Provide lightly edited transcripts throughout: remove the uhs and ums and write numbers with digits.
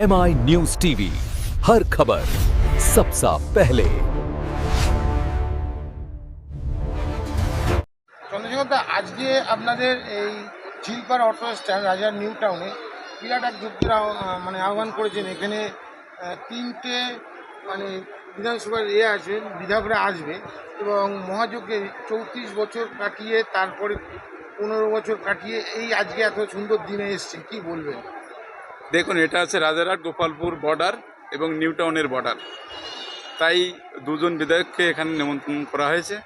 MI news TV हर खबर सबसे पहले। চন্দ্রশেখর দা, আজকে আপনাদের এই ঝিলপাড় অটো স্ট্যান্ড রাজার নিউ টাউনে বিরাট এক যুদ্ধের মানে আহ্বান করেছেন। এখানে তিনটে মানে বিধানসভার আসবে, বিধায়করা আসবে এবং মহাযজ্ঞে 34 বছর কাটিয়ে তারপরে 15 বছর কাটিয়ে এই আজকে এত সুন্দর দিনে এসছে, কি বলবেন? দেখুন, এটা আছে রাজারহাট গোপালপুর বর্ডার এবং নিউ টাউনের বর্ডার, তাই দুজন বিধায়ককে এখানে নিমন্ত্রণ করা হয়েছে।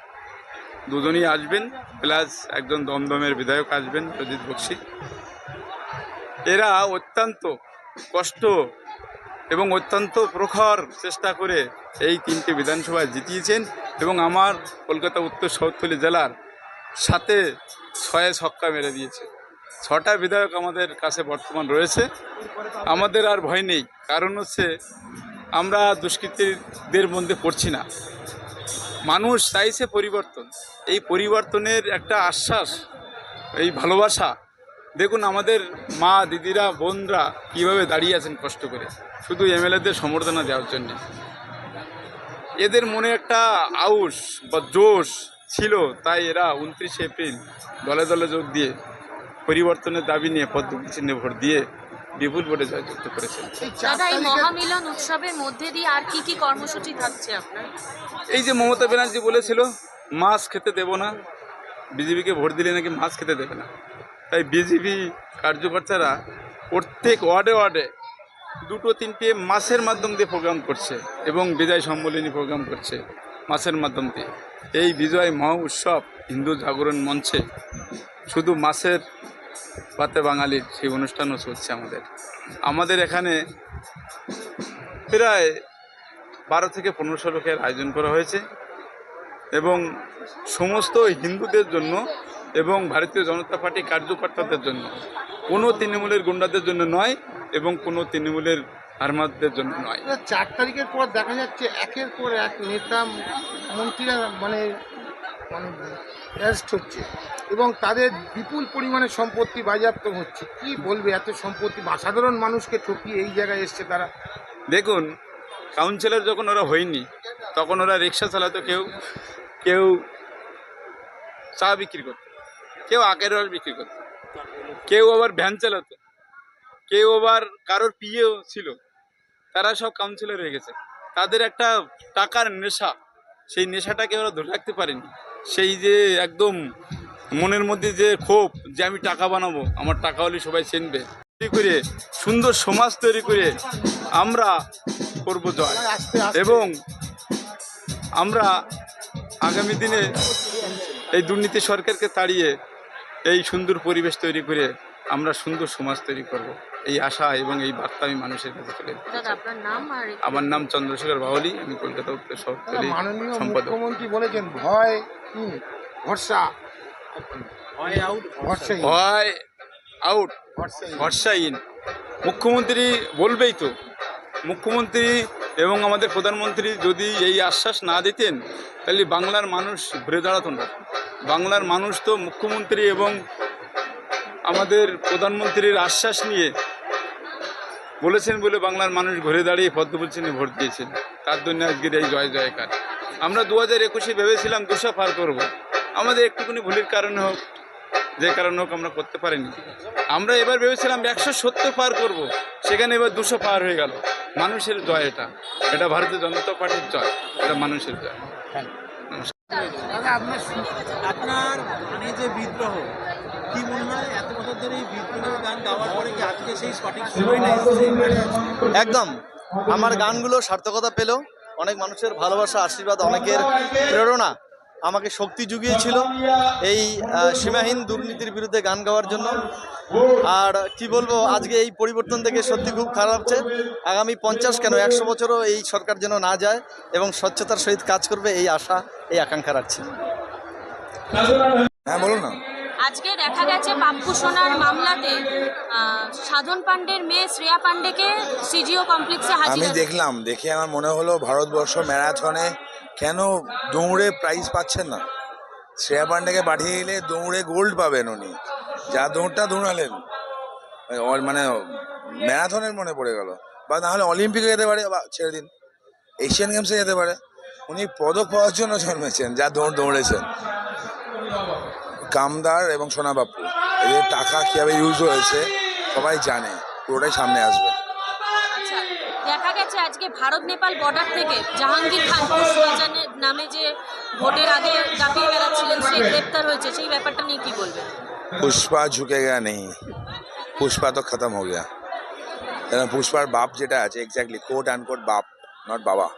দুজনই আসবেন, প্লাস একজন দমদমের বিধায়ক আসবেন, প্রজিত বক্সি। এরা অত্যন্ত কষ্ট এবং অত্যন্ত প্রখর চেষ্টা করে এই তিনটে বিধানসভায় জিতিয়েছেন এবং আমার কলকাতা উত্তর শহরতলি জেলার সাথে 6 ছক্কা মেরে দিয়েছে। 6টা বিধায়ক আমাদের কাছে বর্তমান রয়েছে। আমাদের আর ভয় নেই, কারণ হচ্ছে আমরা দুষ্কৃতীদের মধ্যে পড়ছি না। মানুষ চাইছে পরিবর্তন, এই পরিবর্তনের একটা আশ্বাস, এই ভালোবাসা। দেখুন, আমাদের মা দিদিরা বোনরা কীভাবে দাঁড়িয়ে আছেন কষ্ট করে, শুধু এমএলএদের সম্বর্ধনা দেওয়ার জন্যে। এদের মনে একটা আউশ বা জোশ ছিল, তাই এরা 29 এপ্রিল দলে দলে যোগ দিয়ে পরিবর্তনের দাবি নিয়ে পদ্ম চিহ্নে ভোট দিয়ে বিপুল ভোটে জয়যুক্ত করেছেন। দাদা, এই মহামিলন উৎসবের মধ্যে দিয়ে আর কি কি কর্মসূচি থাকছে আপনার? এই যে মমতা ব্যানার্জি বলেছিল মাছ খেতে দেব না, বিজেপিকে ভোট দিলে নাকি মাছ খেতে দেবে না, তাই বিজেপি কার্যকর্তারা প্রত্যেক ওয়ার্ডে ওয়ার্ডে 2-3টে মাছের মাধ্যম দিয়ে প্রোগ্রাম করছে এবং বিজয় সম্মেলনী প্রোগ্রাম করছে মাছের মাধ্যম দিয়ে। এই বিজয় মহা উৎসব হিন্দু জাগরণ মঞ্চে শুধু মাছের পাতে বাঙালির সেই অনুষ্ঠানও চলছে। আমাদের এখানে প্রায় 12 থেকে 1500 লোকের আয়োজন করা হয়েছে এবং সমস্ত হিন্দুদের জন্য এবং ভারতীয় জনতা পার্টি কার্যকর্তাদের জন্য, কোনো তৃণমূলের গুন্ডাদের জন্য নয় এবং কোনো তৃণমূলের আর্মাদের জন্য নয়। 4 তারিখের পর দেখা যাচ্ছে একের পর এক নেতা মন্ত্রীরা মানে অ্যারেস্ট হচ্ছে এবং তাদের বিপুল পরিমাণে সম্পত্তি বাজেয়াপ্ত হচ্ছে। কি বলবে, এত সম্পত্তি সাধারণ মানুষকে ঠকিয়ে এই জায়গায় এসছে তারা? দেখুন, কাউন্সিলর যখন ওরা হয়নি তখন ওরা রিক্সা চালাতো, কেউ চা বিক্রি করতো, কেউ আখের রস বিক্রি করতো, কেউ আবার ভ্যান চালাতো, কেউ আবার কারোর পিএও ছিল। তারা সব কাউন্সিলর হয়ে গেছে। তাদের একটা টাকার নেশা, সেই নেশাটাকে ওরা ধরে রাখতে পারেনি। সেই যে একদম মনের মধ্যে যে ক্ষোভ যে আমি টাকা বানাবো, আমার টাকা হলে সবাই চিনবে, তৈরি করে সুন্দর সমাজ তৈরি করে আমরা করব জয়। এবং আমরা আগামী দিনে এই দুর্নীতি সরকারকে তাড়িয়ে এই সুন্দর পরিবেশ তৈরি করে আমরা সুন্দর সমাজ তৈরি করব, এই আশা এবং এই বার্তা আমি মানুষের কাছে তুলে দিই। আমার নাম চন্দ্রশেখর বাউলি, আমি কলকাতা উত্তর শহরতলি মাননীয় সম্পাদক। মুখ্যমন্ত্রী বলেছেন ভয় ভরসা, ভয় আউট, ভরসা ইন। মুখ্যমন্ত্রী বলবেই তো, মুখ্যমন্ত্রী এবং আমাদের প্রধানমন্ত্রী যদি এই আশ্বাস না দিতেন তাহলে বাংলার মানুষ ঘুরে দাঁড়াতো না। বাংলার মানুষ তো মুখ্যমন্ত্রী এবং আমাদের প্রধানমন্ত্রীর আশ্বাস নিয়ে বলেছেন বলে বাংলার মানুষ ঘুরে দাঁড়িয়ে পদ্ম চিহ্নে ভোট দিয়েছেন। তার জন্য আজকের এই জয় জয়কার। আমরা 2021-এ ভেবেছিলাম 200 পার করব, আমাদের একটুখানি ভুলের কারণে হোক, যে কারণে হোক আমরা করতে পারিনি। আমরা এবার ভেবেছিলাম 170 পার করব, সেখানে এবার 200 পার হয়ে গেল। মানুষের জয়, এটা ভারতীয় জনতা পার্টির জয়, এটা মানুষের জয়। আপনার গানে যে বিদ্রোহ, কি মনে হয় এত বছর ধরে এই বিদ্রোহের গান গাওয়ার পরে কি আজকে সেই সঠিক সময়টা এসেছে? একদম আমার গানগুলো সার্থকতা পেল। অনেক মানুষের ভালোবাসা, আশীর্বাদ, অনেকের প্রেরণা আমাকে শক্তি জুগিয়েছিল এই সীমাহীন দুর্নীতির বিরুদ্ধে গান গাওয়ার জন্য। আর কি বলবো, আজকে এই পরিবর্তন দেখে সত্যি খুব খারাপ লাগছে। আগামী 50 কেন 100 বছরও এই সরকার যেন না যায় এবং স্বচ্ছতার সহিত কাজ করবে, এই আশা, এই আকাঙ্ক্ষা রাখছি। হ্যাঁ, বলুন না। আজকে দেখা গেছে পাপ্পু সোনার মামলাতে সাধন পান্ডের মেয়ে শ্রেয়া পান্ডেকে সিজিও কমপ্লেক্সে আমি হাজির। দেখলাম, দেখে আমার মনে হলো ভারতবর্ষ ম্যারাথনে কেন দৌড়ে প্রাইজ পাচ্ছেন না। শ্রেয়া পান্ডেকে পাঠিয়ে দিলে দৌড়ে গোল্ড পাবেন উনি, যা দৌড়টা দৌড়ালেন মানে ম্যারাথনের মনে পড়ে গেল। বা না হলে অলিম্পিকে যেতে পারে, বা ছেড়ে দিন এশিয়ান গেমসে যেতে পারে। উনি পদক পাওয়ার জন্য জন্মেছেন, যা দৌড়েছেন। কামদার এবং সোনা বাপু এদের টাকা কীভাবে ইউজ হয়েছে সবাই জানে, পুরোটাই সামনে আসবে। আচ্ছা, দেখা গেছে আজকে ভারত নেপাল বর্ডার থেকে জাহাঙ্গীর খান পুষ্পাজানের নামে যে ভোটের আগে দাপিয়ে বেড়াচ্ছিলেন, সে গ্রেপ্তার হয়েছে, সেই ব্যাপারটা নিয়ে কি বলবেন? पुष्पा झुकेगा नहीं, पुष्पा तो खत्म हो गया। পুষ্পার বাপ যেটা আছে, এক্স্যাক্টলি কোট অ্যান্ড কোট বাপ, নট বাবা,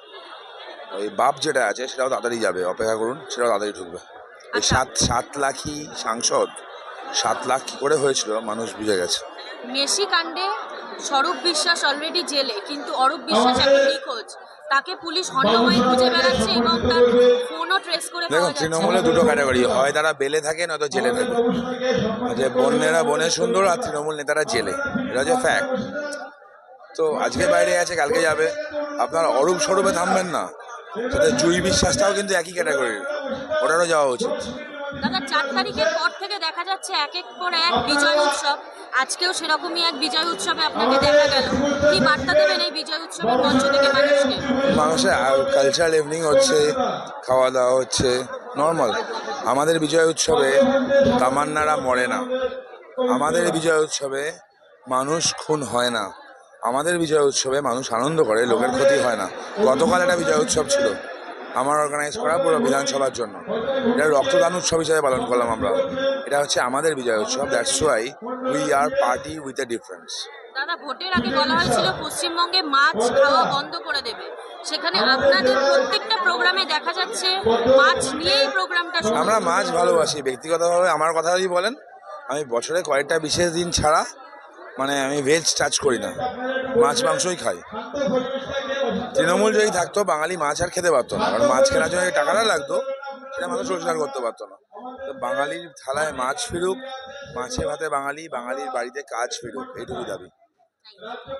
ওই বাপ যেটা আছে সেটাও তাড়াতাড়ি যাবে, অপেক্ষা করুন, সেটাও তাড়াতাড়ি ঢুকবে। এই সাত লাখই সাংসদ, 7 লাখ কি করে হয়েছিল মানুষ বুঝে গেছে। মেসি কাণ্ডে স্বরূপ বিশ্বাস অলরেডি জেলে, কিন্তু অরূপ বিশ্বাস এখন নিখোঁজ। তাকে পুলিশ হন্যময় খুঁজে বেড়াচ্ছে এবং তার ফোনও ট্রেস করে পাওয়া দেখুন, যাচ্ছে। তৃণমূলে দুটো ক্যাটাগরি হয়, তারা বেলে থাকে নয়তো জেলে থাকে। যে বন্যেরা বনে সুন্দর, আর তৃণমূল নেতারা জেলে, এটা হচ্ছে ফ্যাক্ট। তো আজকে বাইরে আছে, কালকে যাবে। আপনার অরূপ স্বরূপে থামবেন না, সাথে জুই বিশ্বাসটাও কিন্তু একই ক্যাটাগরির, ওটারও যাওয়া উচিত। দাদা, 4 তারিখের পর থেকে দেখা যাচ্ছে একের পর এক বিজয় উৎসব। আজকেও সেরকমই এক বিজয় উৎসবে আপনাকে দেখা গেল। কি বার্তা দেবেন এই বিজয় উৎসবের মঞ্চ থেকে মানুষকে? মানুষের কালচারাল ইভিনিং হচ্ছে, খাওয়া দাওয়া হচ্ছে, নর্মাল। আমাদের বিজয় উৎসবে তামান্নারা মরে না, আমাদের বিজয় উৎসবে মানুষ খুন হয় না, আমাদের বিজয় উৎসবে মানুষ আনন্দ করে, লোকের ক্ষতি হয় না। গতকাল একটা বিজয় উৎসব ছিল আমার অর্গানাইজ করা পুরো বিধানসভার জন্য, এটা রক্তদান উৎসব হিসেবে পালন করলাম আমরা। এটা হচ্ছে আমাদের বিজয় উৎসব, that's why we are party with a difference. দাদা, ভোটের আগে বলা হয়েছিল পশ্চিমবঙ্গে মাছ খাওয়া বন্ধ করে দেবে, সেখানে আপনাদের প্রত্যেকটা প্রোগ্রামে দেখা যাচ্ছে মাছ নিয়েই প্রোগ্রামটা শুরু। আমরা মাছ ভালোবাসি, ব্যক্তিগতভাবে আমার কথা যদি বলেন, আমি বছরে কয়েকটা বিশেষ দিন ছাড়া মানে আমি ভেজ টাচ করি না, মাছ মাংসই খাই। তৃণমূল যদি থাকতো বাঙালি মাছ আর খেতে পারতো না, কারণ মাছ কেনার জন্য টাকাটা লাগতো, সেটা মানুষ রোজগার করতে পারতো না। তো বাঙালির থালায় মাছ ফিরুক, মাছে ভাতে বাঙালি, বাঙালির বাড়িতে কাজ ফিরুক, এইটুকুই দাবি।